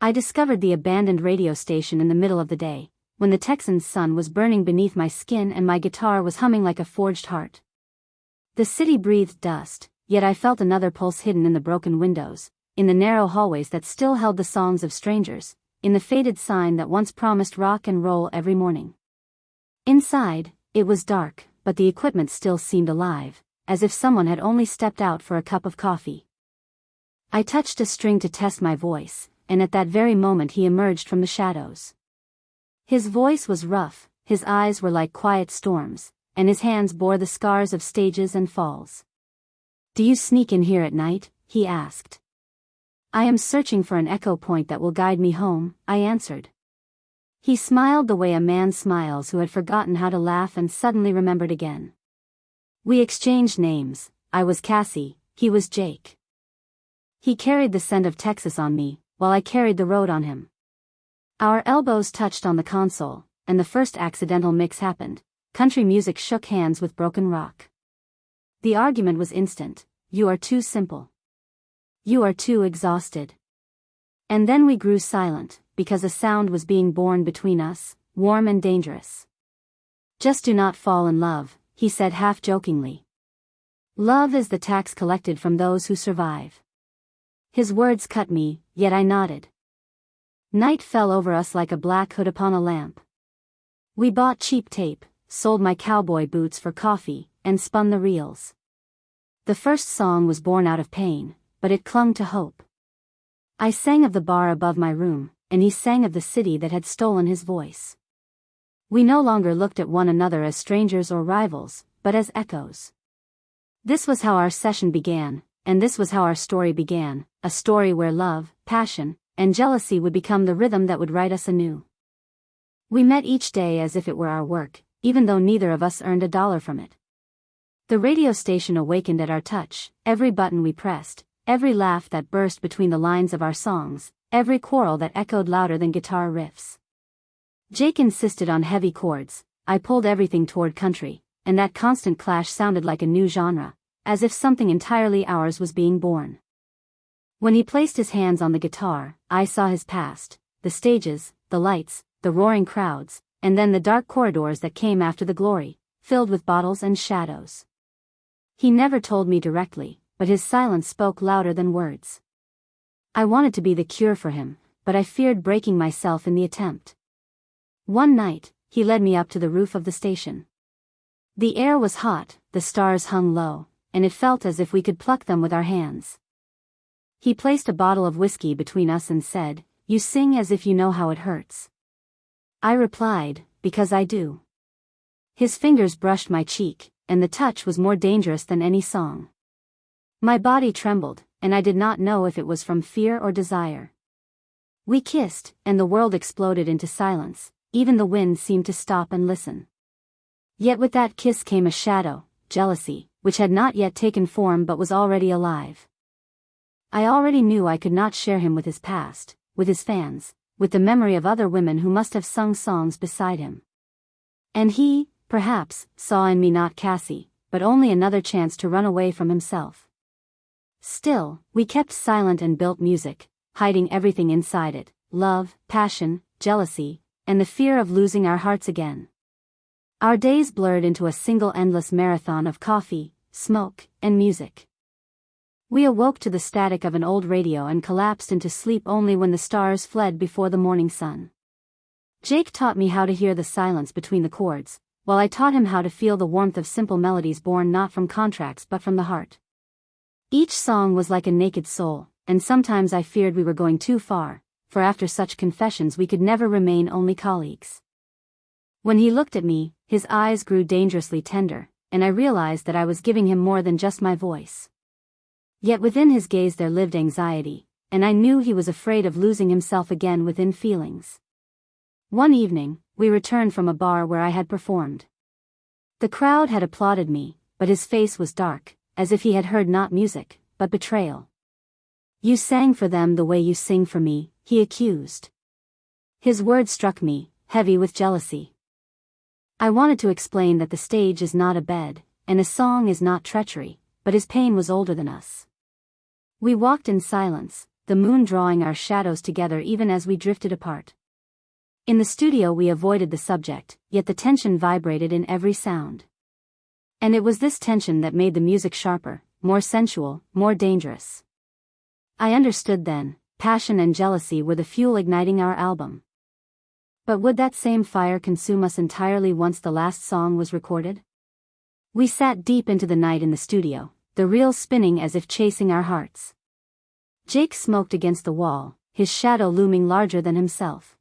I discovered the abandoned radio station in the middle of the day, when the Texan's sun was burning beneath my skin and my guitar was humming like a forged heart. The city breathed dust, yet I felt another pulse hidden in the broken windows, in the narrow hallways that still held the songs of strangers, in the faded sign that once promised rock and roll every morning. Inside, it was dark, but the equipment still seemed alive, as if someone had only stepped out for a cup of coffee. I touched a string to test my voice, and at that very moment he emerged from the shadows. His voice was rough, his eyes were like quiet storms, and his hands bore the scars of stages and falls. "Do you sneak in here at night?" he asked. "I am searching for an echo point that will guide me home," I answered. He smiled the way a man smiles who had forgotten how to laugh and suddenly remembered again. We exchanged names. I was Cassie, he was Jake. He carried the scent of Texas on me, while I carried the road on him. Our elbows touched on the console, and the first accidental mix happened. Country music shook hands with broken rock. The argument was instant. "You are too simple. You are too exhausted." And then we grew silent, because a sound was being born between us, warm and dangerous. "Just do not fall in love," he said half-jokingly. "Love is the tax collected from those who survive." His words cut me, yet I nodded. Night fell over us like a black hood upon a lamp. We bought cheap tape, sold my cowboy boots for coffee, and spun the reels. The first song was born out of pain, but it clung to hope. I sang of the bar above my room, and he sang of the city that had stolen his voice. We no longer looked at one another as strangers or rivals, but as echoes. This was how our session began, and this was how our story began, a story where love, passion, and jealousy would become the rhythm that would write us anew. We met each day as if it were our work, even though neither of us earned a dollar from it. The radio station awakened at our touch, every button we pressed, every laugh that burst between the lines of our songs, every quarrel that echoed louder than guitar riffs. Jake insisted on heavy chords, I pulled everything toward country, and that constant clash sounded like a new genre, as if something entirely ours was being born. When he placed his hands on the guitar, I saw his past, the stages, the lights, the roaring crowds, and then the dark corridors that came after the glory, filled with bottles and shadows. He never told me directly, but his silence spoke louder than words. I wanted to be the cure for him, but I feared breaking myself in the attempt. One night, he led me up to the roof of the station. The air was hot, the stars hung low, and it felt as if we could pluck them with our hands. He placed a bottle of whiskey between us and said, "You sing as if you know how it hurts." I replied, "Because I do." His fingers brushed my cheek, and the touch was more dangerous than any song. My body trembled, and I did not know if it was from fear or desire. We kissed, and the world exploded into silence, even the wind seemed to stop and listen. Yet with that kiss came a shadow, jealousy, which had not yet taken form but was already alive. I already knew I could not share him with his past, with his fans, with the memory of other women who must have sung songs beside him. And he, perhaps, saw in me not Cassie, but only another chance to run away from himself. Still, we kept silent and built music, hiding everything inside it, love, passion, jealousy, and the fear of losing our hearts again. Our days blurred into a single endless marathon of coffee, smoke, and music. We awoke to the static of an old radio and collapsed into sleep only when the stars fled before the morning sun. Jake taught me how to hear the silence between the chords, while I taught him how to feel the warmth of simple melodies born not from contracts but from the heart. Each song was like a naked soul, and sometimes I feared we were going too far, for after such confessions we could never remain only colleagues. When he looked at me, his eyes grew dangerously tender, and I realized that I was giving him more than just my voice. Yet within his gaze there lived anxiety, and I knew he was afraid of losing himself again within feelings. One evening, we returned from a bar where I had performed. The crowd had applauded me, but his face was dark, as if he had heard not music, but betrayal. "You sang for them the way you sing for me," he accused. His words struck me, heavy with jealousy. I wanted to explain that the stage is not a bed, and a song is not treachery, but his pain was older than us. We walked in silence, the moon drawing our shadows together even as we drifted apart. In the studio we avoided the subject, yet the tension vibrated in every sound. And it was this tension that made the music sharper, more sensual, more dangerous. I understood then, passion and jealousy were the fuel igniting our album. But would that same fire consume us entirely once the last song was recorded? We sat deep into the night in the studio, the reel spinning as if chasing our hearts. Jake smoked against the wall, his shadow looming larger than himself.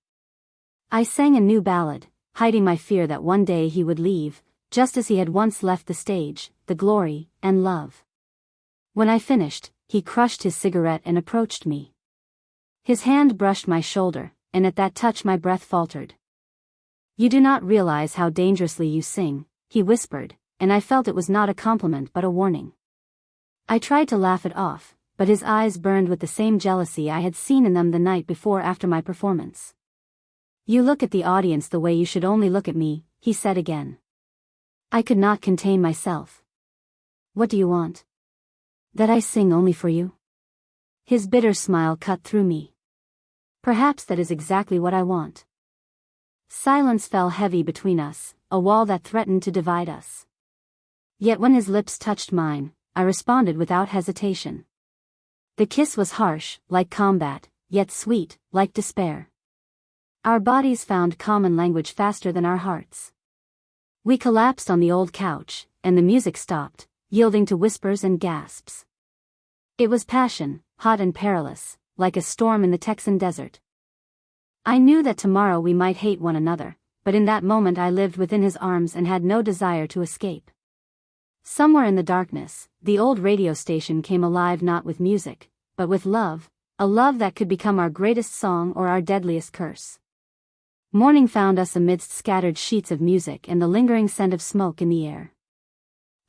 I sang a new ballad, hiding my fear that one day he would leave, just as he had once left the stage, the glory, and love. When I finished, he crushed his cigarette and approached me. His hand brushed my shoulder, and at that touch my breath faltered. "You do not realize how dangerously you sing," he whispered, and I felt it was not a compliment but a warning. I tried to laugh it off, but his eyes burned with the same jealousy I had seen in them the night before after my performance. "You look at the audience the way you should only look at me," he said again. I could not contain myself. "What do you want? That I sing only for you?" His bitter smile cut through me. "Perhaps that is exactly what I want." Silence fell heavy between us, a wall that threatened to divide us. Yet when his lips touched mine, I responded without hesitation. The kiss was harsh, like combat, yet sweet, like despair. Our bodies found common language faster than our hearts. We collapsed on the old couch, and the music stopped, yielding to whispers and gasps. It was passion, hot and perilous, like a storm in the Texan desert. I knew that tomorrow we might hate one another, but in that moment I lived within his arms and had no desire to escape. Somewhere in the darkness, the old radio station came alive not with music, but with love, a love that could become our greatest song or our deadliest curse. Morning found us amidst scattered sheets of music and the lingering scent of smoke in the air.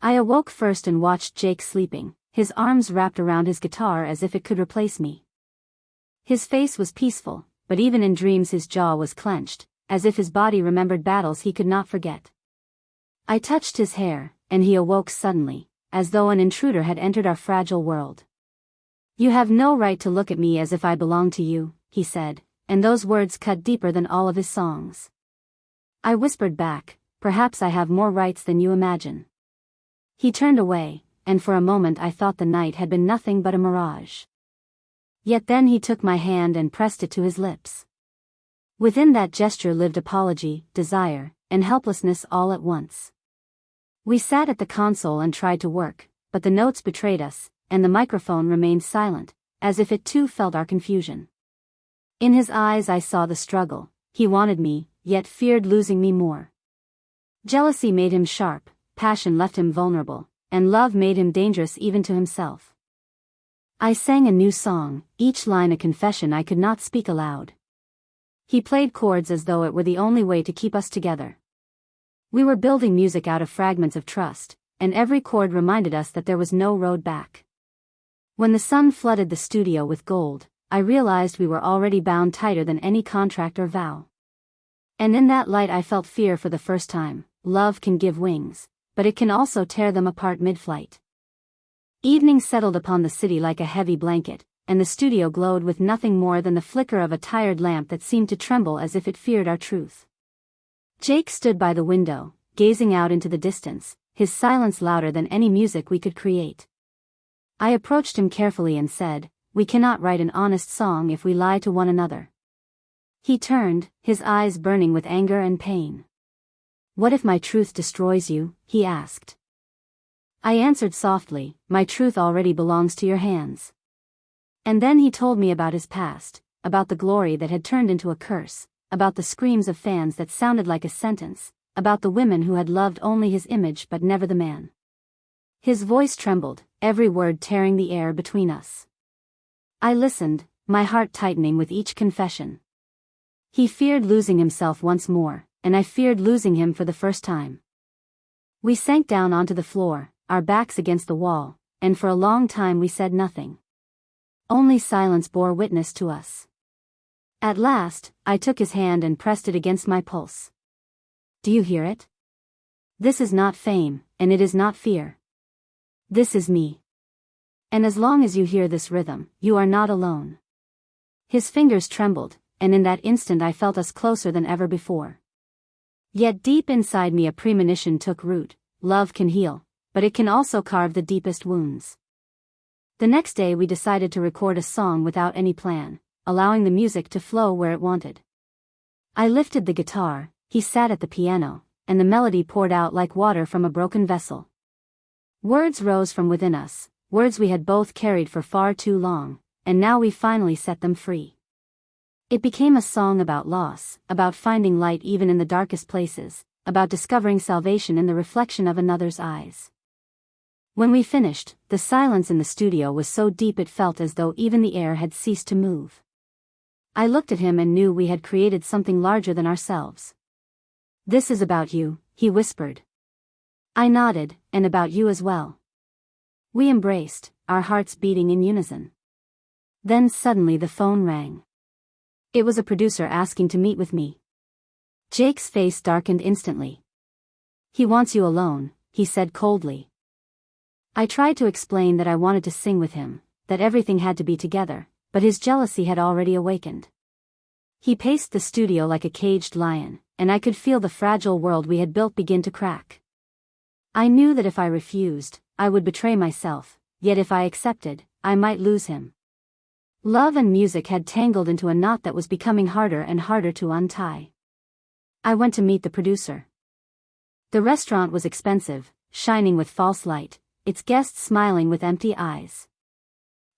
I awoke first and watched Jake sleeping, his arms wrapped around his guitar as if it could replace me. His face was peaceful, but even in dreams his jaw was clenched, as if his body remembered battles he could not forget. I touched his hair, and he awoke suddenly, as though an intruder had entered our fragile world. "You have no right to look at me as if I belong to you," he said, and those words cut deeper than all of his songs. I whispered back, "Perhaps I have more rights than you imagine." He turned away, and for a moment I thought the night had been nothing but a mirage. Yet then he took my hand and pressed it to his lips. Within that gesture lived apology, desire, and helplessness all at once. We sat at the console and tried to work, but the notes betrayed us, and the microphone remained silent, as if it too felt our confusion. In his eyes I saw the struggle. He wanted me, yet feared losing me more. Jealousy made him sharp, passion left him vulnerable, and love made him dangerous even to himself. I sang a new song, each line a confession I could not speak aloud. He played chords as though it were the only way to keep us together. We were building music out of fragments of trust, and every chord reminded us that there was no road back. When the sun flooded the studio with gold, I realized we were already bound tighter than any contract or vow. And in that light I felt fear for the first time. Love can give wings, but it can also tear them apart mid-flight. Evening settled upon the city like a heavy blanket, and the studio glowed with nothing more than the flicker of a tired lamp that seemed to tremble as if it feared our truth. Jake stood by the window, gazing out into the distance, his silence louder than any music we could create. I approached him carefully and said, "We cannot write an honest song if we lie to one another." He turned, his eyes burning with anger and pain. "What if my truth destroys you?" he asked. I answered softly, "My truth already belongs to your hands." And then he told me about his past, about the glory that had turned into a curse, about the screams of fans that sounded like a sentence, about the women who had loved only his image but never the man. His voice trembled, every word tearing the air between us. I listened, my heart tightening with each confession. He feared losing himself once more, and I feared losing him for the first time. We sank down onto the floor, our backs against the wall, and for a long time we said nothing. Only silence bore witness to us. At last, I took his hand and pressed it against my pulse. "Do you hear it? This is not fame, and it is not fear. This is me. And as long as you hear this rhythm, you are not alone." His fingers trembled, and in that instant I felt us closer than ever before. Yet deep inside me a premonition took root: love can heal, but it can also carve the deepest wounds. The next day we decided to record a song without any plan, allowing the music to flow where it wanted. I lifted the guitar, he sat at the piano, and the melody poured out like water from a broken vessel. Words rose from within us, words we had both carried for far too long, and now we finally set them free. It became a song about loss, about finding light even in the darkest places, about discovering salvation in the reflection of another's eyes. When we finished, the silence in the studio was so deep it felt as though even the air had ceased to move. I looked at him and knew we had created something larger than ourselves. "This is about you," he whispered. I nodded, "and about you as well." We embraced, our hearts beating in unison. Then suddenly the phone rang. It was a producer asking to meet with me. Jake's face darkened instantly. "He wants you alone," he said coldly. I tried to explain that I wanted to sing with him, that everything had to be together, but his jealousy had already awakened. He paced the studio like a caged lion, and I could feel the fragile world we had built begin to crack. I knew that if I refused, I would betray myself, yet if I accepted, I might lose him. Love and music had tangled into a knot that was becoming harder and harder to untie. I went to meet the producer. The restaurant was expensive, shining with false light, its guests smiling with empty eyes.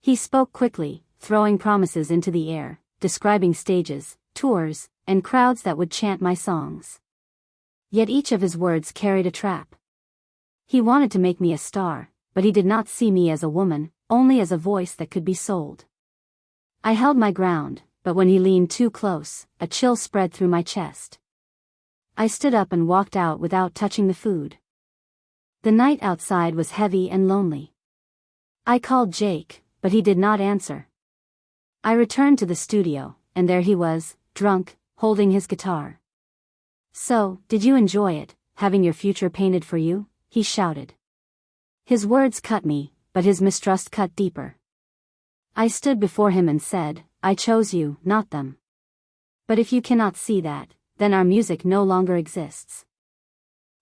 He spoke quickly, throwing promises into the air, describing stages, tours, and crowds that would chant my songs. Yet each of his words carried a trap. He wanted to make me a star, but he did not see me as a woman, only as a voice that could be sold. I held my ground, but when he leaned too close, a chill spread through my chest. I stood up and walked out without touching the food. The night outside was heavy and lonely. I called Jake, but he did not answer. I returned to the studio, and there he was, drunk, holding his guitar. "So, did you enjoy it, having your future painted for you?" he shouted. His words cut me, but his mistrust cut deeper. I stood before him and said, "I chose you, not them. But if you cannot see that, then our music no longer exists."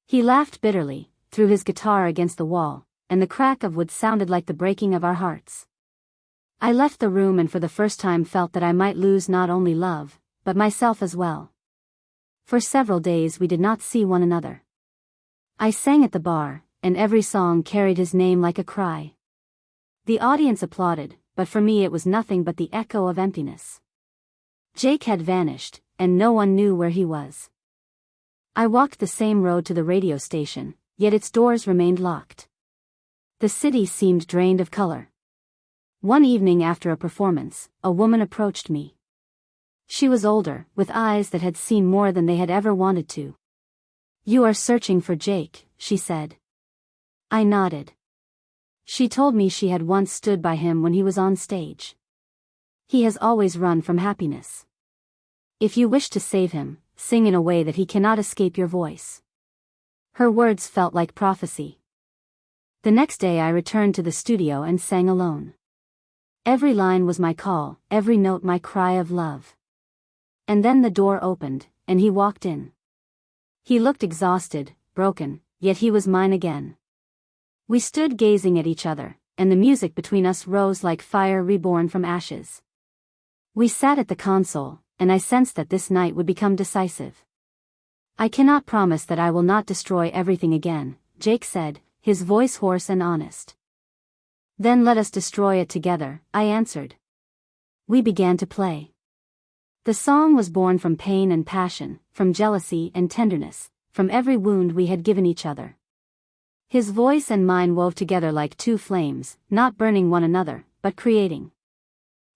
He laughed bitterly, threw his guitar against the wall, and the crack of wood sounded like the breaking of our hearts. I left the room and for the first time felt that I might lose not only love, but myself as well. For several days we did not see one another. I sang at the bar, and every song carried his name like a cry. The audience applauded, but for me it was nothing but the echo of emptiness. Jake had vanished, and no one knew where he was. I walked the same road to the radio station, yet its doors remained locked. The city seemed drained of color. One evening after a performance, a woman approached me. She was older, with eyes that had seen more than they had ever wanted to. "You are searching for Jake," she said. I nodded. She told me she had once stood by him when he was on stage. "He has always run from happiness. If you wish to save him, sing in a way that he cannot escape your voice." Her words felt like prophecy. The next day I returned to the studio and sang alone. Every line was my call, every note my cry of love. And then the door opened, and he walked in. He looked exhausted, broken, yet he was mine again. We stood gazing at each other, and the music between us rose like fire reborn from ashes. We sat at the console, and I sensed that this night would become decisive. "I cannot promise that I will not destroy everything again," Jake said, his voice hoarse and honest. "Then let us destroy it together," I answered. We began to play. The song was born from pain and passion, from jealousy and tenderness, from every wound we had given each other. His voice and mine wove together like two flames, not burning one another, but creating.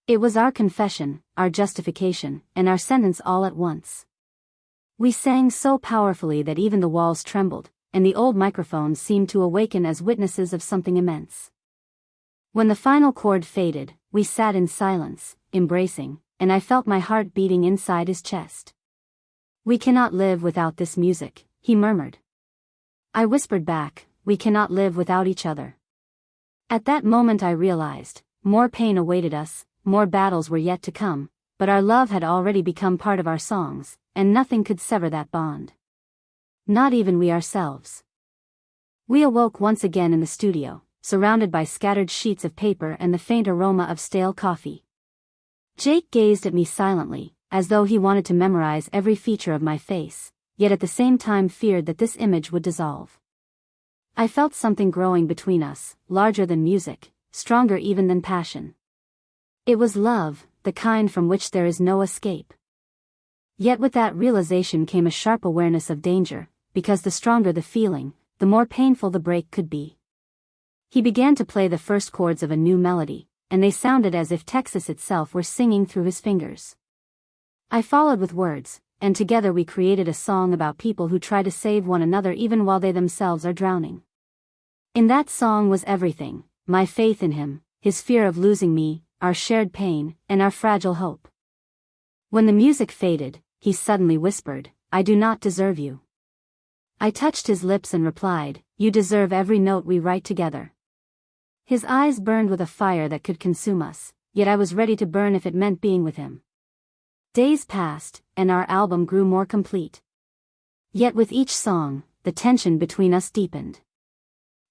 It was our confession, our justification, and our sentence all at once. We sang so powerfully that even the walls trembled, and the old microphones seemed to awaken as witnesses of something immense. When the final chord faded, we sat in silence, embracing, and I felt my heart beating inside his chest. "We cannot live without this music," he murmured. I whispered back, "We cannot live without each other." At that moment I realized, more pain awaited us, more battles were yet to come, but our love had already become part of our songs, and nothing could sever that bond. Not even we ourselves. We awoke once again in the studio, surrounded by scattered sheets of paper and the faint aroma of stale coffee. Jake gazed at me silently, as though he wanted to memorize every feature of my face, yet at the same time feared that this image would dissolve. I felt something growing between us, larger than music, stronger even than passion. It was love, the kind from which there is no escape. Yet with that realization came a sharp awareness of danger, because the stronger the feeling, the more painful the break could be. He began to play the first chords of a new melody, and they sounded as if Texas itself were singing through his fingers. I followed with words, and together we created a song about people who try to save one another even while they themselves are drowning. In that song was everything: my faith in him, his fear of losing me, our shared pain, and our fragile hope. When the music faded, he suddenly whispered, "I do not deserve you." I touched his lips and replied, "You deserve every note we write together." His eyes burned with a fire that could consume us, yet I was ready to burn if it meant being with him. Days passed, and our album grew more complete. Yet with each song, the tension between us deepened.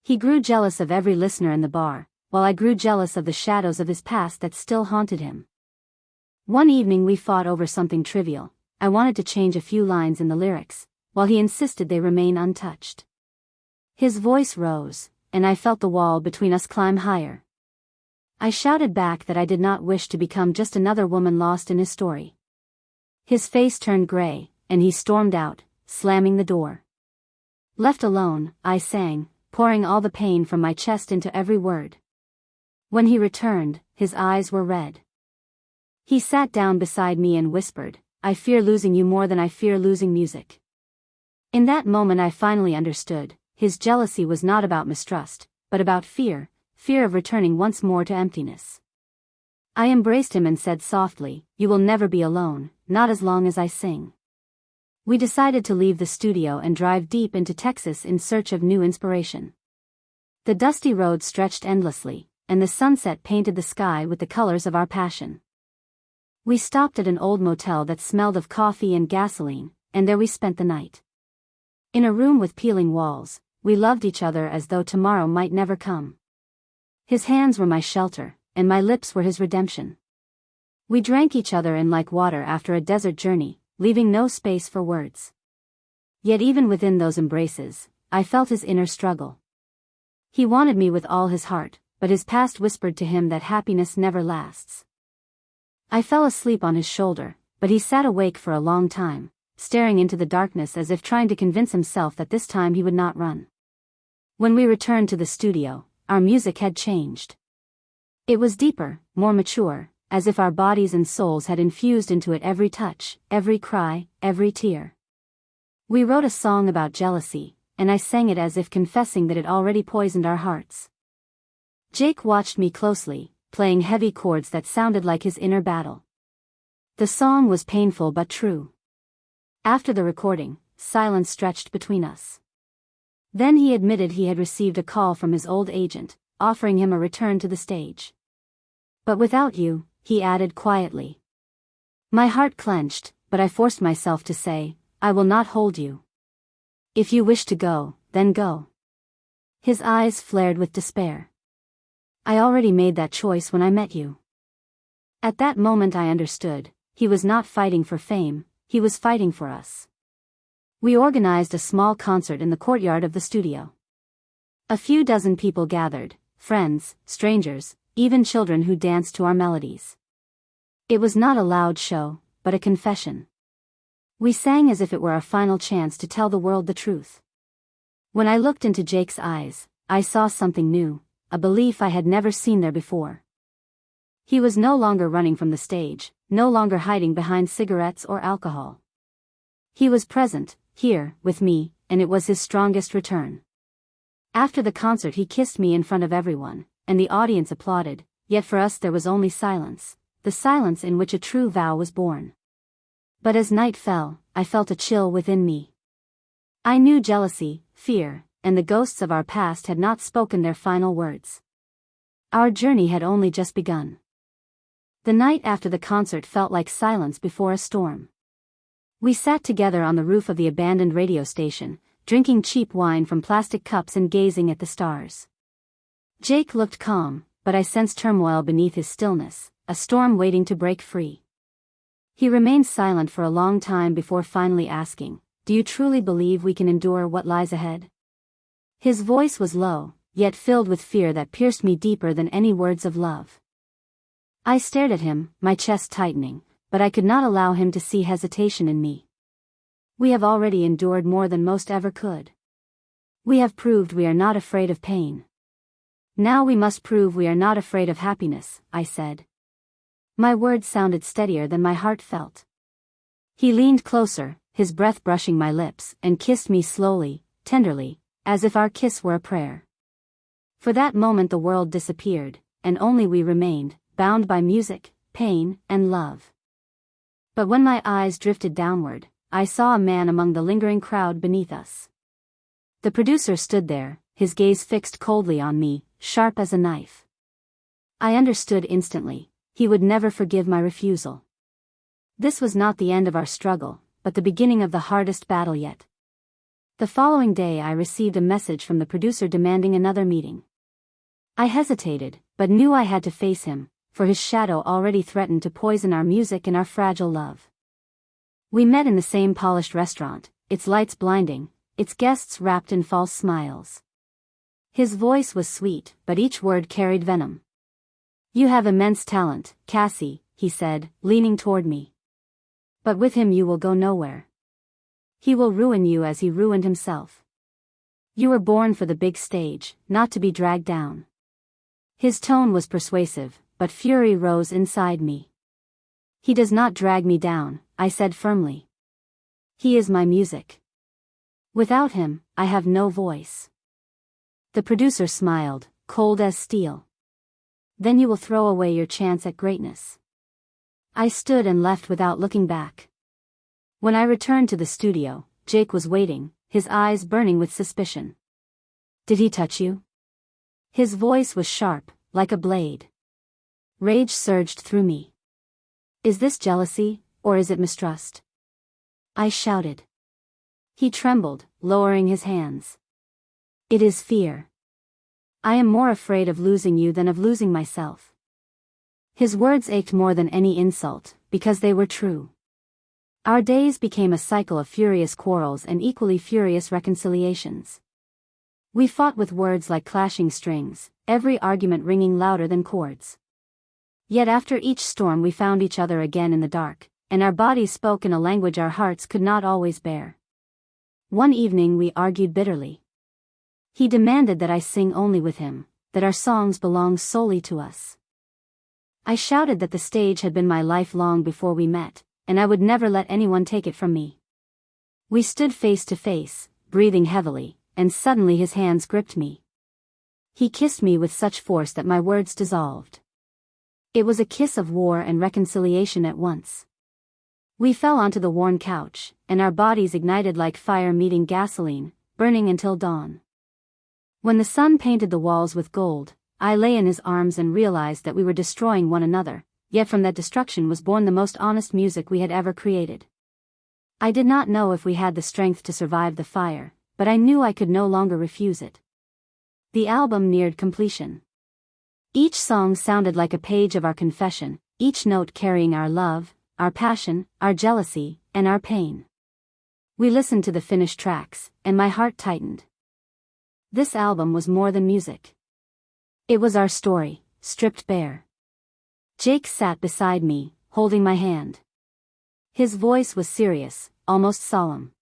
He grew jealous of every listener in the bar, while I grew jealous of the shadows of his past that still haunted him. One evening we fought over something trivial. I wanted to change a few lines in the lyrics, while he insisted they remain untouched. His voice rose, and I felt the wall between us climb higher. I shouted back that I did not wish to become just another woman lost in his story. His face turned gray, and he stormed out, slamming the door. Left alone, I sang, pouring all the pain from my chest into every word. When he returned, his eyes were red. He sat down beside me and whispered, "I fear losing you more than I fear losing music." In that moment I finally understood. His jealousy was not about mistrust, but about fear of returning once more to emptiness. I embraced him and said softly, "You will never be alone, not as long as I sing." We decided to leave the studio and drive deep into Texas in search of new inspiration. The dusty road stretched endlessly, and the sunset painted the sky with the colors of our passion. We stopped at an old motel that smelled of coffee and gasoline, and there we spent the night. In a room with peeling walls, we loved each other as though tomorrow might never come. His hands were my shelter, and my lips were his redemption. We drank each other in like water after a desert journey, leaving no space for words. Yet even within those embraces, I felt his inner struggle. He wanted me with all his heart, but his past whispered to him that happiness never lasts. I fell asleep on his shoulder, but he sat awake for a long time, staring into the darkness as if trying to convince himself that this time he would not run. When we returned to the studio, our music had changed. It was deeper, more mature, as if our bodies and souls had infused into it every touch, every cry, every tear. We wrote a song about jealousy, and I sang it as if confessing that it already poisoned our hearts. Jake watched me closely, playing heavy chords that sounded like his inner battle. The song was painful but true. After the recording, silence stretched between us. Then he admitted he had received a call from his old agent, offering him a return to the stage. "But without you," he added quietly. My heart clenched, but I forced myself to say, "I will not hold you. If you wish to go, then go." His eyes flared with despair. "I already made that choice when I met you." At that moment I understood. He was not fighting for fame, he was fighting for us. We organized a small concert in the courtyard of the studio. A few dozen people gathered, friends, strangers, even children who danced to our melodies. It was not a loud show, but a confession. We sang as if it were our final chance to tell the world the truth. When I looked into Jake's eyes, I saw something new, a belief I had never seen there before. He was no longer running from the stage, no longer hiding behind cigarettes or alcohol. He was present, here, with me, and it was his strongest return. After the concert he kissed me in front of everyone, and the audience applauded, yet for us there was only silence, the silence in which a true vow was born. But as night fell, I felt a chill within me. I knew jealousy, fear, and the ghosts of our past had not spoken their final words. Our journey had only just begun. The night after the concert felt like silence before a storm. We sat together on the roof of the abandoned radio station, drinking cheap wine from plastic cups and gazing at the stars. Jake looked calm, but I sensed turmoil beneath his stillness, a storm waiting to break free. He remained silent for a long time before finally asking, "Do you truly believe we can endure what lies ahead?" His voice was low, yet filled with fear that pierced me deeper than any words of love. I stared at him, my chest tightening, but I could not allow him to see hesitation in me. "We have already endured more than most ever could. We have proved we are not afraid of pain. Now we must prove we are not afraid of happiness," I said. My words sounded steadier than my heart felt. He leaned closer, his breath brushing my lips, and kissed me slowly, tenderly, as if our kiss were a prayer. For that moment the world disappeared, and only we remained, bound by music, pain, and love. But when my eyes drifted downward, I saw a man among the lingering crowd beneath us. The producer stood there, his gaze fixed coldly on me, sharp as a knife. I understood instantly. He would never forgive my refusal. This was not the end of our struggle, but the beginning of the hardest battle yet. The following day I received a message from the producer demanding another meeting. I hesitated, but knew I had to face him, for his shadow already threatened to poison our music and our fragile love. We met in the same polished restaurant, its lights blinding, its guests wrapped in false smiles. His voice was sweet, but each word carried venom. "You have immense talent, Cassie," he said, leaning toward me. "But with him you will go nowhere. He will ruin you as he ruined himself. You were born for the big stage, not to be dragged down." His tone was persuasive, but fury rose inside me. "He does not drag me down," I said firmly. "He is my music. Without him, I have no voice." The producer smiled, cold as steel. "Then you will throw away your chance at greatness." I stood and left without looking back. When I returned to the studio, Jake was waiting, his eyes burning with suspicion. "Did he touch you?" His voice was sharp, like a blade. Rage surged through me. "Is this jealousy, or is it mistrust?" I shouted. He trembled, lowering his hands. "It is fear. I am more afraid of losing you than of losing myself." His words ached more than any insult, because they were true. Our days became a cycle of furious quarrels and equally furious reconciliations. We fought with words like clashing strings, every argument ringing louder than chords. Yet after each storm we found each other again in the dark, and our bodies spoke in a language our hearts could not always bear. One evening we argued bitterly. He demanded that I sing only with him, that our songs belong solely to us. I shouted that the stage had been my life long before we met, and I would never let anyone take it from me. We stood face to face, breathing heavily, and suddenly his hands gripped me. He kissed me with such force that my words dissolved. It was a kiss of war and reconciliation at once. We fell onto the worn couch, and our bodies ignited like fire meeting gasoline, burning until dawn. When the sun painted the walls with gold, I lay in his arms and realized that we were destroying one another, yet from that destruction was born the most honest music we had ever created. I did not know if we had the strength to survive the fire, but I knew I could no longer refuse it. The album neared completion. Each song sounded like a page of our confession, each note carrying our love, our passion, our jealousy, and our pain. We listened to the finished tracks, and my heart tightened. This album was more than music. It was our story, stripped bare. Jake sat beside me, holding my hand. His voice was serious, almost solemn.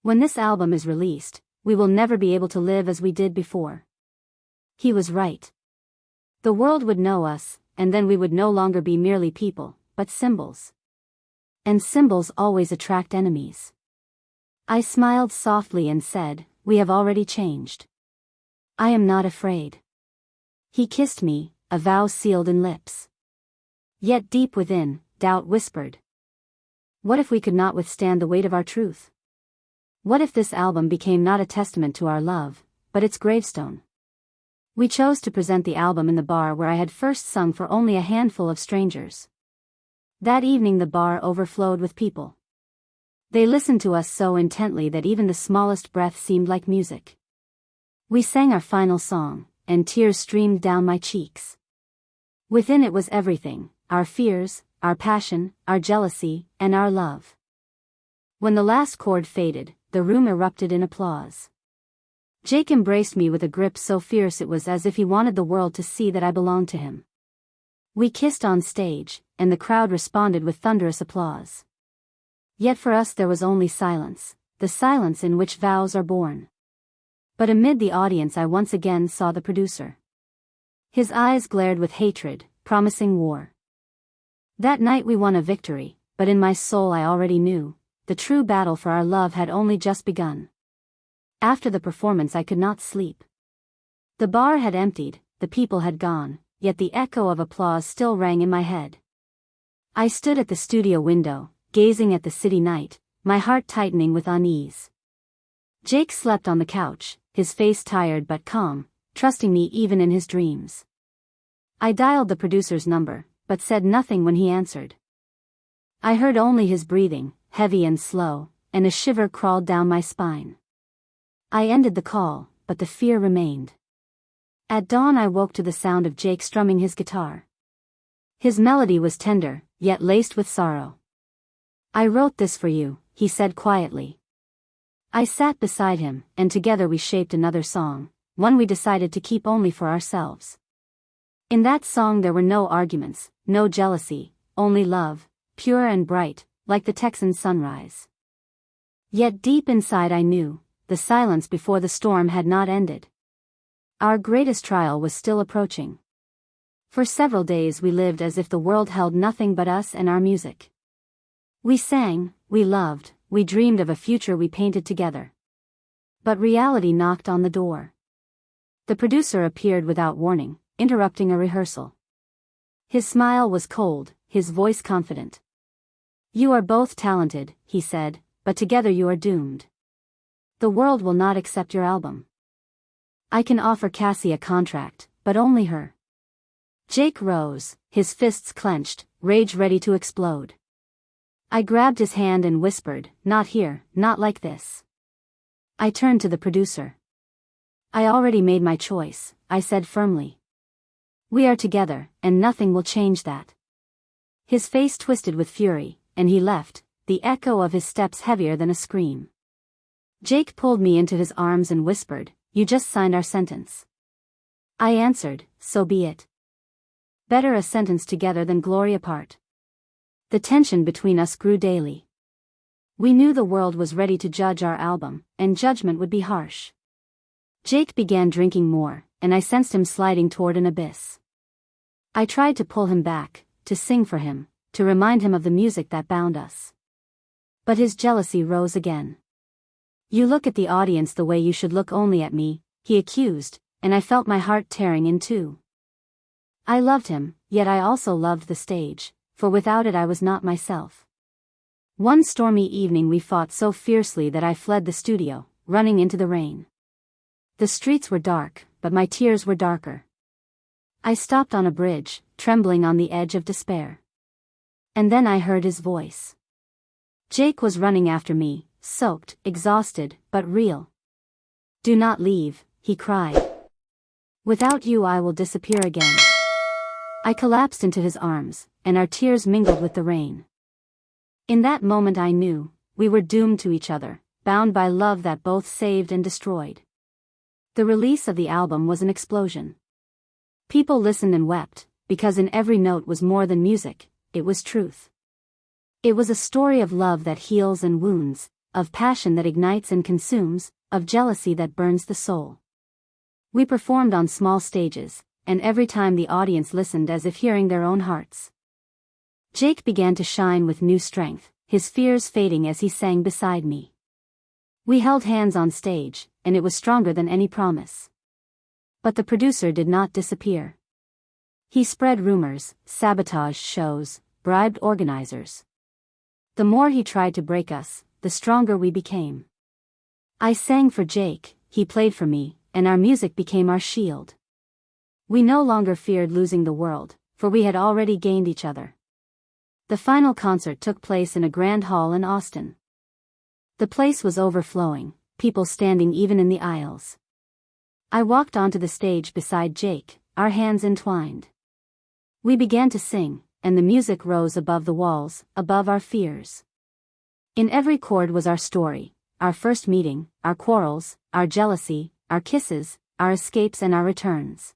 "When this album is released, we will never be able to live as we did before." He was right. The world would know us, and then we would no longer be merely people, but symbols. And symbols always attract enemies. I smiled softly and said, "We have already changed. I am not afraid." He kissed me, a vow sealed in lips. Yet deep within, doubt whispered. What if we could not withstand the weight of our truth? What if this album became not a testament to our love, but its gravestone? We chose to present the album in the bar where I had first sung for only a handful of strangers. That evening the bar overflowed with people. They listened to us so intently that even the smallest breath seemed like music. We sang our final song, and tears streamed down my cheeks. Within it was everything, our fears, our passion, our jealousy, and our love. When the last chord faded, the room erupted in applause. Jake embraced me with a grip so fierce it was as if he wanted the world to see that I belonged to him. We kissed on stage, and the crowd responded with thunderous applause. Yet for us there was only silence, the silence in which vows are born. But amid the audience I once again saw the producer. His eyes glared with hatred, promising war. That night we won a victory, but in my soul I already knew, the true battle for our love had only just begun. After the performance I could not sleep. The bar had emptied, the people had gone, yet the echo of applause still rang in my head. I stood at the studio window, gazing at the city night, my heart tightening with unease. Jake slept on the couch, his face tired but calm, trusting me even in his dreams. I dialed the producer's number, but said nothing when he answered. I heard only his breathing, heavy and slow, and a shiver crawled down my spine. I ended the call, but the fear remained. At dawn I woke to the sound of Jake strumming his guitar. His melody was tender, yet laced with sorrow. "I wrote this for you," he said quietly. I sat beside him, and together we shaped another song, one we decided to keep only for ourselves. In that song there were no arguments, no jealousy, only love, pure and bright, like the Texan sunrise. Yet deep inside I knew, the silence before the storm had not ended. Our greatest trial was still approaching. For several days we lived as if the world held nothing but us and our music. We sang, we loved, we dreamed of a future we painted together. But reality knocked on the door. The producer appeared without warning, interrupting a rehearsal. His smile was cold, his voice confident. "You are both talented," he said, "but together you are doomed. The world will not accept your album. I can offer Cassie a contract, but only her." Jake rose, his fists clenched, rage ready to explode. I grabbed his hand and whispered, "Not here, not like this." I turned to the producer. "I already made my choice," I said firmly. "We are together, and nothing will change that." His face twisted with fury, and he left, the echo of his steps heavier than a scream. Jake pulled me into his arms and whispered, "You just signed our sentence." I answered, "So be it. Better a sentence together than glory apart." The tension between us grew daily. We knew the world was ready to judge our album, and judgment would be harsh. Jake began drinking more, and I sensed him sliding toward an abyss. I tried to pull him back, to sing for him, to remind him of the music that bound us. But his jealousy rose again. "You look at the audience the way you should look only at me," he accused, and I felt my heart tearing in two. I loved him, yet I also loved the stage, for without it I was not myself. One stormy evening we fought so fiercely that I fled the studio, running into the rain. The streets were dark, but my tears were darker. I stopped on a bridge, trembling on the edge of despair. And then I heard his voice. Jake was running after me, soaked, exhausted, but real. "Do not leave," he cried. "Without you I will disappear again." I collapsed into his arms, and our tears mingled with the rain. In that moment I knew, we were doomed to each other, bound by love that both saved and destroyed. The release of the album was an explosion. People listened and wept, because in every note was more than music, it was truth. It was a story of love that heals and wounds, of passion that ignites and consumes, of jealousy that burns the soul. We performed on small stages, and every time the audience listened as if hearing their own hearts. Jake began to shine with new strength, his fears fading as he sang beside me. We held hands on stage, and it was stronger than any promise. But the producer did not disappear. He spread rumors, sabotaged shows, bribed organizers. The more he tried to break us, the stronger we became. I sang for Jake, he played for me, and our music became our shield. We no longer feared losing the world, for we had already gained each other. The final concert took place in a grand hall in Austin. The place was overflowing, people standing even in the aisles. I walked onto the stage beside Jake, our hands entwined. We began to sing, and the music rose above the walls, above our fears. In every chord was our story, our first meeting, our quarrels, our jealousy, our kisses, our escapes and our returns.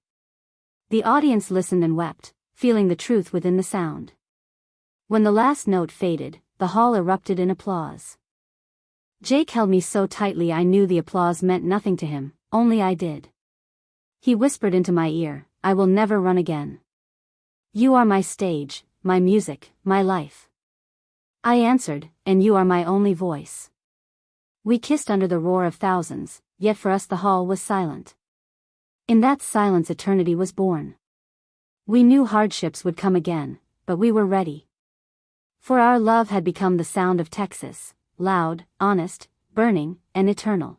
The audience listened and wept, feeling the truth within the sound. When the last note faded, the hall erupted in applause. Jake held me so tightly I knew the applause meant nothing to him, only I did. He whispered into my ear, "I will never run again. You are my stage, my music, my life." I answered, "And you are my only voice." We kissed under the roar of thousands, yet for us the hall was silent. In that silence eternity was born. We knew hardships would come again, but we were ready. For our love had become the sound of Texas, loud, honest, burning, and eternal.